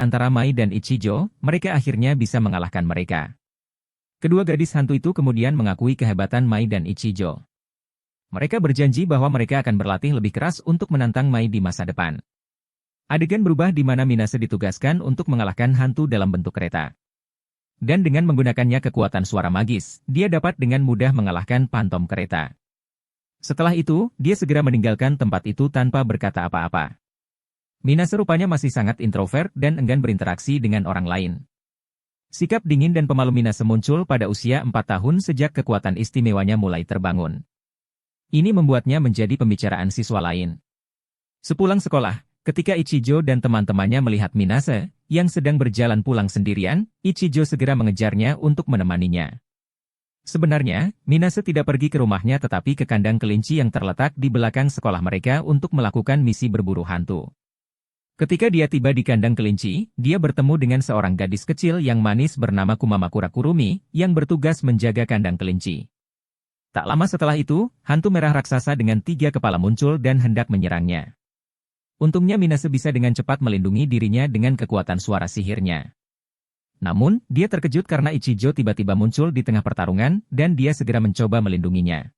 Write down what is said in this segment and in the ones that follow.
Antara Mai dan Ichijo, mereka akhirnya bisa mengalahkan mereka. Kedua gadis hantu itu kemudian mengakui kehebatan Mai dan Ichijo. Mereka berjanji bahwa mereka akan berlatih lebih keras untuk menantang Mai di masa depan. Adegan berubah di mana Minase ditugaskan untuk mengalahkan hantu dalam bentuk kereta. Dan dengan menggunakannya kekuatan suara magis, dia dapat dengan mudah mengalahkan pantom kereta. Setelah itu, dia segera meninggalkan tempat itu tanpa berkata apa-apa. Minase rupanya masih sangat introvert dan enggan berinteraksi dengan orang lain. Sikap dingin dan pemalu Minase muncul pada usia 4 tahun sejak kekuatan istimewanya mulai terbangun. Ini membuatnya menjadi pembicaraan siswa lain. Sepulang sekolah, ketika Ichijo dan teman-temannya melihat Minase, yang sedang berjalan pulang sendirian, Ichijo segera mengejarnya untuk menemaninya. Sebenarnya, Minase tidak pergi ke rumahnya tetapi ke kandang kelinci yang terletak di belakang sekolah mereka untuk melakukan misi berburu hantu. Ketika dia tiba di kandang kelinci, dia bertemu dengan seorang gadis kecil yang manis bernama Kumamakura Kurumi, yang bertugas menjaga kandang kelinci. Tak lama setelah itu, hantu merah raksasa dengan 3 kepala muncul dan hendak menyerangnya. Untungnya Minase bisa dengan cepat melindungi dirinya dengan kekuatan suara sihirnya. Namun, dia terkejut karena Ichijo tiba-tiba muncul di tengah pertarungan, dan dia segera mencoba melindunginya.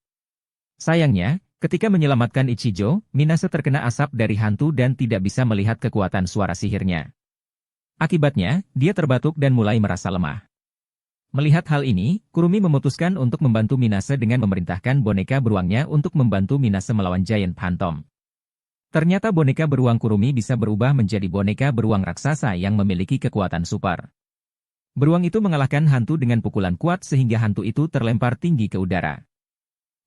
Sayangnya, ketika menyelamatkan Ichijo, Minase terkena asap dari hantu dan tidak bisa melihat kekuatan suara sihirnya. Akibatnya, dia terbatuk dan mulai merasa lemah. Melihat hal ini, Kurumi memutuskan untuk membantu Minase dengan memerintahkan boneka beruangnya untuk membantu Minase melawan Giant Phantom. Ternyata boneka beruang Kurumi bisa berubah menjadi boneka beruang raksasa yang memiliki kekuatan super. Beruang itu mengalahkan hantu dengan pukulan kuat sehingga hantu itu terlempar tinggi ke udara.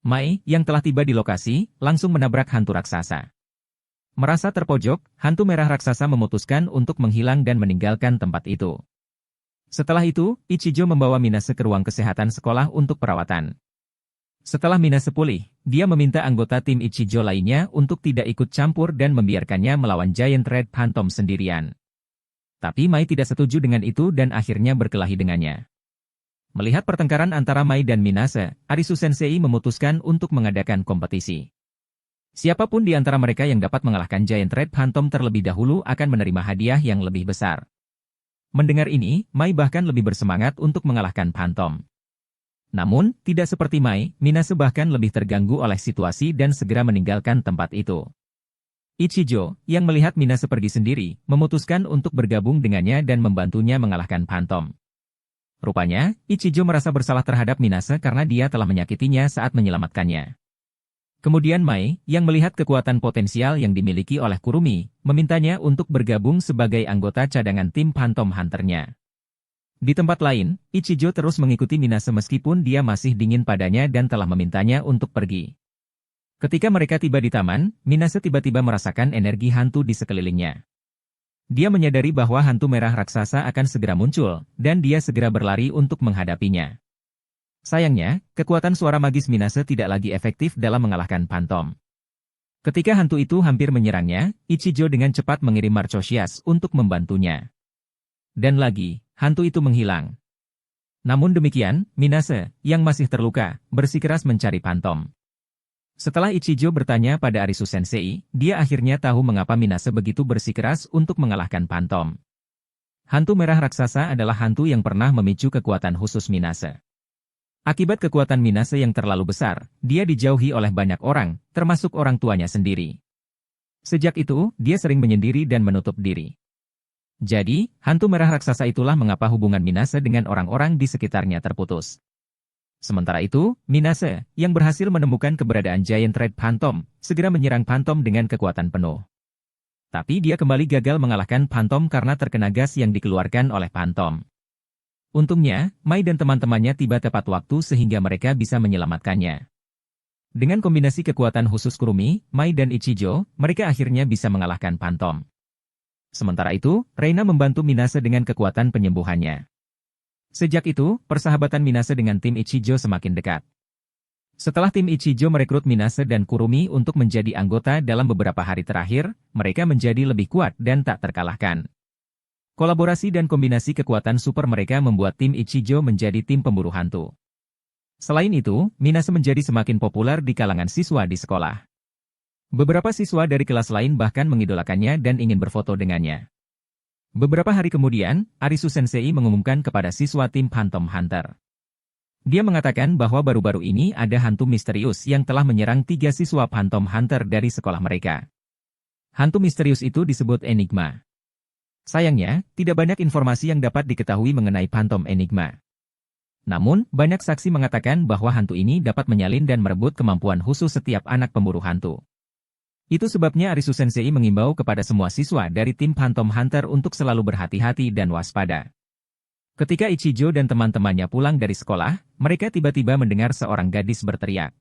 Mai, yang telah tiba di lokasi, langsung menabrak hantu raksasa. Merasa terpojok, hantu merah raksasa memutuskan untuk menghilang dan meninggalkan tempat itu. Setelah itu, Ichijo membawa Minase ke ruang kesehatan sekolah untuk perawatan. Setelah Minase pulih, dia meminta anggota tim Ichijo lainnya untuk tidak ikut campur dan membiarkannya melawan Giant Red Phantom sendirian. Tapi Mai tidak setuju dengan itu dan akhirnya berkelahi dengannya. Melihat pertengkaran antara Mai dan Minase, Arisu Sensei memutuskan untuk mengadakan kompetisi. Siapapun di antara mereka yang dapat mengalahkan Giant Red Phantom terlebih dahulu akan menerima hadiah yang lebih besar. Mendengar ini, Mai bahkan lebih bersemangat untuk mengalahkan Phantom. Namun, tidak seperti Mai, Minase bahkan lebih terganggu oleh situasi dan segera meninggalkan tempat itu. Ichijo, yang melihat Minase pergi sendiri, memutuskan untuk bergabung dengannya dan membantunya mengalahkan Phantom. Rupanya, Ichijo merasa bersalah terhadap Minase karena dia telah menyakitinya saat menyelamatkannya. Kemudian Mai, yang melihat kekuatan potensial yang dimiliki oleh Kurumi, memintanya untuk bergabung sebagai anggota cadangan tim Phantom Hunter-nya. Di tempat lain, Ichijo terus mengikuti Minase meskipun dia masih dingin padanya dan telah memintanya untuk pergi. Ketika mereka tiba di taman, Minase tiba-tiba merasakan energi hantu di sekelilingnya. Dia menyadari bahwa hantu merah raksasa akan segera muncul, dan dia segera berlari untuk menghadapinya. Sayangnya, kekuatan suara magis Minase tidak lagi efektif dalam mengalahkan Phantom. Ketika hantu itu hampir menyerangnya, Ichijo dengan cepat mengirim Marchosias untuk membantunya. Dan lagi, hantu itu menghilang. Namun demikian, Minase, yang masih terluka, bersikeras mencari Phantom. Setelah Ichijo bertanya pada Arisu Sensei, dia akhirnya tahu mengapa Minase begitu bersikeras untuk mengalahkan Phantom. Hantu merah raksasa adalah hantu yang pernah memicu kekuatan khusus Minase. Akibat kekuatan Minase yang terlalu besar, dia dijauhi oleh banyak orang, termasuk orang tuanya sendiri. Sejak itu, dia sering menyendiri dan menutup diri. Jadi, hantu merah raksasa itulah mengapa hubungan Minase dengan orang-orang di sekitarnya terputus. Sementara itu, Minase, yang berhasil menemukan keberadaan Giant Red Phantom, segera menyerang Phantom dengan kekuatan penuh. Tapi dia kembali gagal mengalahkan Phantom karena terkena gas yang dikeluarkan oleh Phantom. Untungnya, Mai dan teman-temannya tiba tepat waktu sehingga mereka bisa menyelamatkannya. Dengan kombinasi kekuatan khusus Kurumi, Mai dan Ichijo, mereka akhirnya bisa mengalahkan Phantom. Sementara itu, Reina membantu Minase dengan kekuatan penyembuhannya. Sejak itu, persahabatan Minase dengan tim Ichijo semakin dekat. Setelah tim Ichijo merekrut Minase dan Kurumi untuk menjadi anggota dalam beberapa hari terakhir, mereka menjadi lebih kuat dan tak terkalahkan. Kolaborasi dan kombinasi kekuatan super mereka membuat tim Ichijo menjadi tim pemburu hantu. Selain itu, Minase menjadi semakin populer di kalangan siswa di sekolah. Beberapa siswa dari kelas lain bahkan mengidolakannya dan ingin berfoto dengannya. Beberapa hari kemudian, Arisu Sensei mengumumkan kepada siswa tim Phantom Hunter. Dia mengatakan bahwa baru-baru ini ada hantu misterius yang telah menyerang 3 siswa Phantom Hunter dari sekolah mereka. Hantu misterius itu disebut Enigma. Sayangnya, tidak banyak informasi yang dapat diketahui mengenai Phantom Enigma. Namun, banyak saksi mengatakan bahwa hantu ini dapat menyalin dan merebut kemampuan khusus setiap anak pemburu hantu. Itu sebabnya Arisu Sensei mengimbau kepada semua siswa dari tim Phantom Hunter untuk selalu berhati-hati dan waspada. Ketika Ichijo dan teman-temannya pulang dari sekolah, mereka tiba-tiba mendengar seorang gadis berteriak.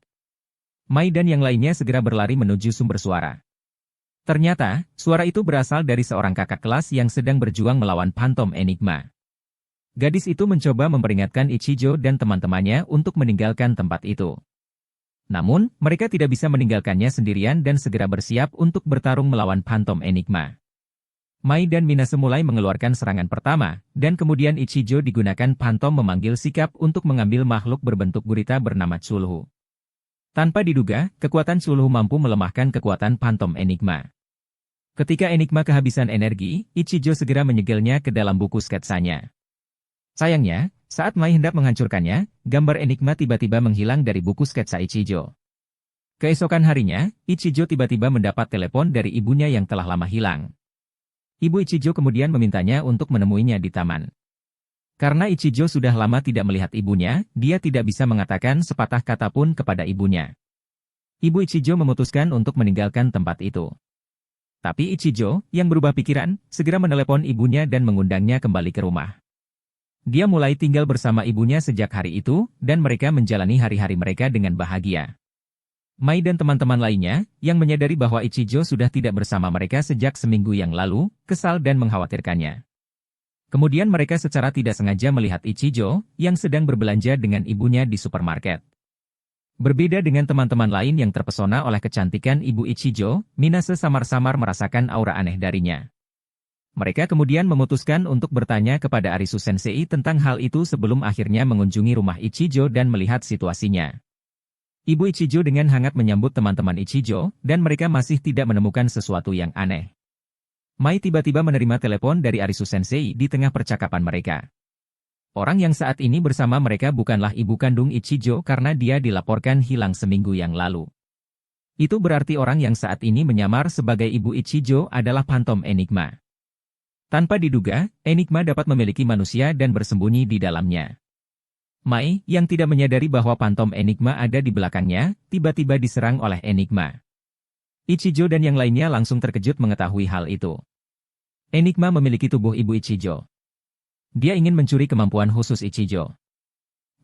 Mai dan yang lainnya segera berlari menuju sumber suara. Ternyata, suara itu berasal dari seorang kakak kelas yang sedang berjuang melawan Phantom Enigma. Gadis itu mencoba memperingatkan Ichijo dan teman-temannya untuk meninggalkan tempat itu. Namun, mereka tidak bisa meninggalkannya sendirian dan segera bersiap untuk bertarung melawan Phantom Enigma. Mai dan Minase mulai mengeluarkan serangan pertama, dan kemudian Ichijo digunakan Phantom memanggil sikap untuk mengambil makhluk berbentuk gurita bernama Tsulhu. Tanpa diduga, kekuatan Tsulhu mampu melemahkan kekuatan Phantom Enigma. Ketika Enigma kehabisan energi, Ichijo segera menyegelnya ke dalam buku sketsanya. Sayangnya, saat Mai hendak menghancurkannya, gambar Enigma tiba-tiba menghilang dari buku sketsa Ichijo. Keesokan harinya, Ichijo tiba-tiba mendapat telepon dari ibunya yang telah lama hilang. Ibu Ichijo kemudian memintanya untuk menemuinya di taman. Karena Ichijo sudah lama tidak melihat ibunya, dia tidak bisa mengatakan sepatah kata pun kepada ibunya. Ibu Ichijo memutuskan untuk meninggalkan tempat itu. Tapi Ichijo, yang berubah pikiran, segera menelepon ibunya dan mengundangnya kembali ke rumah. Dia mulai tinggal bersama ibunya sejak hari itu, dan mereka menjalani hari-hari mereka dengan bahagia. Mai dan teman-teman lainnya, yang menyadari bahwa Ichijo sudah tidak bersama mereka sejak seminggu yang lalu, kesal dan mengkhawatirkannya. Kemudian mereka secara tidak sengaja melihat Ichijo, yang sedang berbelanja dengan ibunya di supermarket. Berbeda dengan teman-teman lain yang terpesona oleh kecantikan ibu Ichijo, Minase samar-samar merasakan aura aneh darinya. Mereka kemudian memutuskan untuk bertanya kepada Arisu Sensei tentang hal itu sebelum akhirnya mengunjungi rumah Ichijo dan melihat situasinya. Ibu Ichijo dengan hangat menyambut teman-teman Ichijo, dan mereka masih tidak menemukan sesuatu yang aneh. Mai tiba-tiba menerima telepon dari Arisu Sensei di tengah percakapan mereka. Orang yang saat ini bersama mereka bukanlah ibu kandung Ichijo karena dia dilaporkan hilang seminggu yang lalu. Itu berarti orang yang saat ini menyamar sebagai ibu Ichijo adalah Phantom Enigma. Tanpa diduga, Enigma dapat memiliki manusia dan bersembunyi di dalamnya. Mai, yang tidak menyadari bahwa Phantom Enigma ada di belakangnya, tiba-tiba diserang oleh Enigma. Ichijo dan yang lainnya langsung terkejut mengetahui hal itu. Enigma memiliki tubuh ibu Ichijo. Dia ingin mencuri kemampuan khusus Ichijo.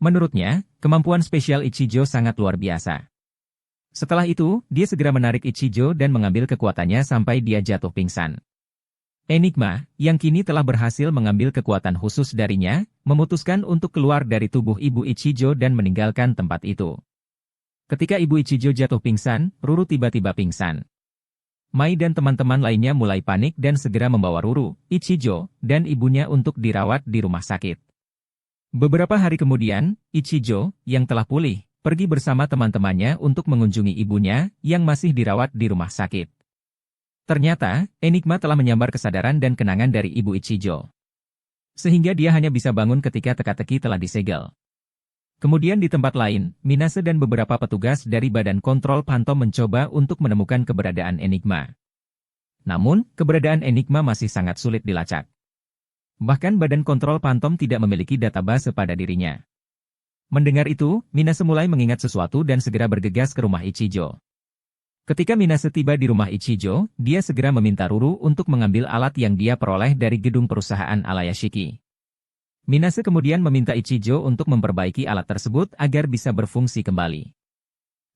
Menurutnya, kemampuan spesial Ichijo sangat luar biasa. Setelah itu, dia segera menarik Ichijo dan mengambil kekuatannya sampai dia jatuh pingsan. Enigma, yang kini telah berhasil mengambil kekuatan khusus darinya, memutuskan untuk keluar dari tubuh ibu Ichijo dan meninggalkan tempat itu. Ketika ibu Ichijo jatuh pingsan, Ruru tiba-tiba pingsan. Mai dan teman-teman lainnya mulai panik dan segera membawa Ruru, Ichijo, dan ibunya untuk dirawat di rumah sakit. Beberapa hari kemudian, Ichijo, yang telah pulih, pergi bersama teman-temannya untuk mengunjungi ibunya, yang masih dirawat di rumah sakit. Ternyata, Enigma telah menyambar kesadaran dan kenangan dari ibu Ichijo. Sehingga dia hanya bisa bangun ketika teka-teki telah disegel. Kemudian di tempat lain, Minase dan beberapa petugas dari Badan Kontrol Phantom mencoba untuk menemukan keberadaan Enigma. Namun, keberadaan Enigma masih sangat sulit dilacak. Bahkan Badan Kontrol Phantom tidak memiliki database pada dirinya. Mendengar itu, Minase mulai mengingat sesuatu dan segera bergegas ke rumah Ichijo. Ketika Minase tiba di rumah Ichijo, dia segera meminta Ruru untuk mengambil alat yang dia peroleh dari gedung perusahaan Alayashiki. Minase kemudian meminta Ichijo untuk memperbaiki alat tersebut agar bisa berfungsi kembali.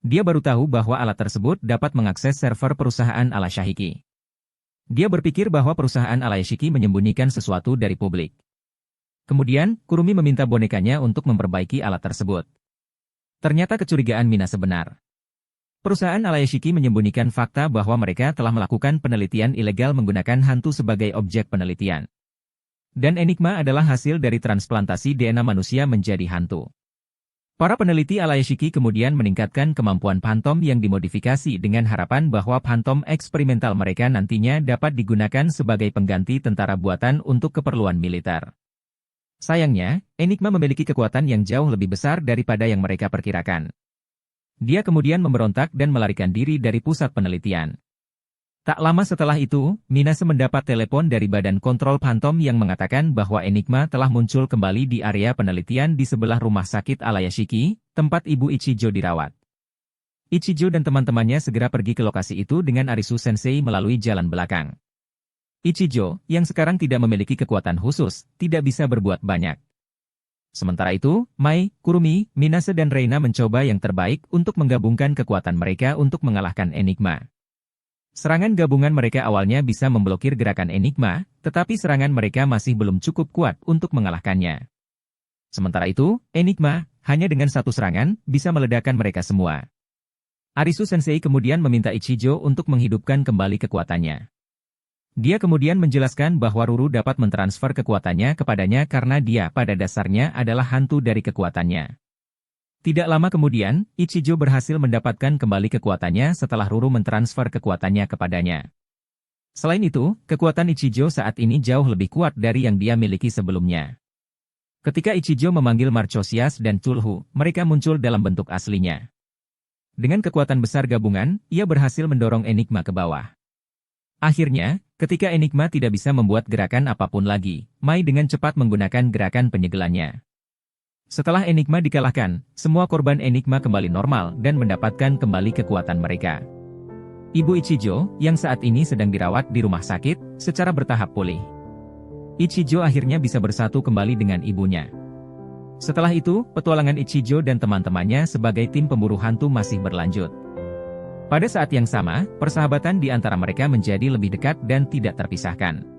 Dia baru tahu bahwa alat tersebut dapat mengakses server perusahaan Alayashiki. Dia berpikir bahwa perusahaan Alayashiki menyembunyikan sesuatu dari publik. Kemudian, Kurumi meminta bonekanya untuk memperbaiki alat tersebut. Ternyata kecurigaan Minase benar. Perusahaan Alayashiki menyembunyikan fakta bahwa mereka telah melakukan penelitian ilegal menggunakan hantu sebagai objek penelitian. Dan Enigma adalah hasil dari transplantasi DNA manusia menjadi hantu. Para peneliti Alayashiki kemudian meningkatkan kemampuan Phantom yang dimodifikasi dengan harapan bahwa Phantom eksperimental mereka nantinya dapat digunakan sebagai pengganti tentara buatan untuk keperluan militer. Sayangnya, Enigma memiliki kekuatan yang jauh lebih besar daripada yang mereka perkirakan. Dia kemudian memberontak dan melarikan diri dari pusat penelitian. Tak lama setelah itu, Minase mendapat telepon dari Badan Kontrol Phantom yang mengatakan bahwa Enigma telah muncul kembali di area penelitian di sebelah rumah sakit Alayashiki, tempat Ibu Ichijo dirawat. Ichijo dan teman-temannya segera pergi ke lokasi itu dengan Arisu Sensei melalui jalan belakang. Ichijo, yang sekarang tidak memiliki kekuatan khusus, tidak bisa berbuat banyak. Sementara itu, Mai, Kurumi, Minase dan Reina mencoba yang terbaik untuk menggabungkan kekuatan mereka untuk mengalahkan Enigma. Serangan gabungan mereka awalnya bisa memblokir gerakan Enigma, tetapi serangan mereka masih belum cukup kuat untuk mengalahkannya. Sementara itu, Enigma, hanya dengan satu serangan, bisa meledakkan mereka semua. Arisu Sensei kemudian meminta Ichijo untuk menghidupkan kembali kekuatannya. Dia kemudian menjelaskan bahwa Ruru dapat mentransfer kekuatannya kepadanya karena dia pada dasarnya adalah hantu dari kekuatannya. Tidak lama kemudian, Ichijo berhasil mendapatkan kembali kekuatannya setelah Ruru mentransfer kekuatannya kepadanya. Selain itu, kekuatan Ichijo saat ini jauh lebih kuat dari yang dia miliki sebelumnya. Ketika Ichijo memanggil Marchosias dan Chulhu, mereka muncul dalam bentuk aslinya. Dengan kekuatan besar gabungan, ia berhasil mendorong Enigma ke bawah. Akhirnya, ketika Enigma tidak bisa membuat gerakan apapun lagi, Mai dengan cepat menggunakan gerakan penyegelannya. Setelah Enigma dikalahkan, semua korban Enigma kembali normal dan mendapatkan kembali kekuatan mereka. Ibu Ichijo, yang saat ini sedang dirawat di rumah sakit, secara bertahap pulih. Ichijo akhirnya bisa bersatu kembali dengan ibunya. Setelah itu, petualangan Ichijo dan teman-temannya sebagai tim pemburu hantu masih berlanjut. Pada saat yang sama, persahabatan di antara mereka menjadi lebih dekat dan tidak terpisahkan.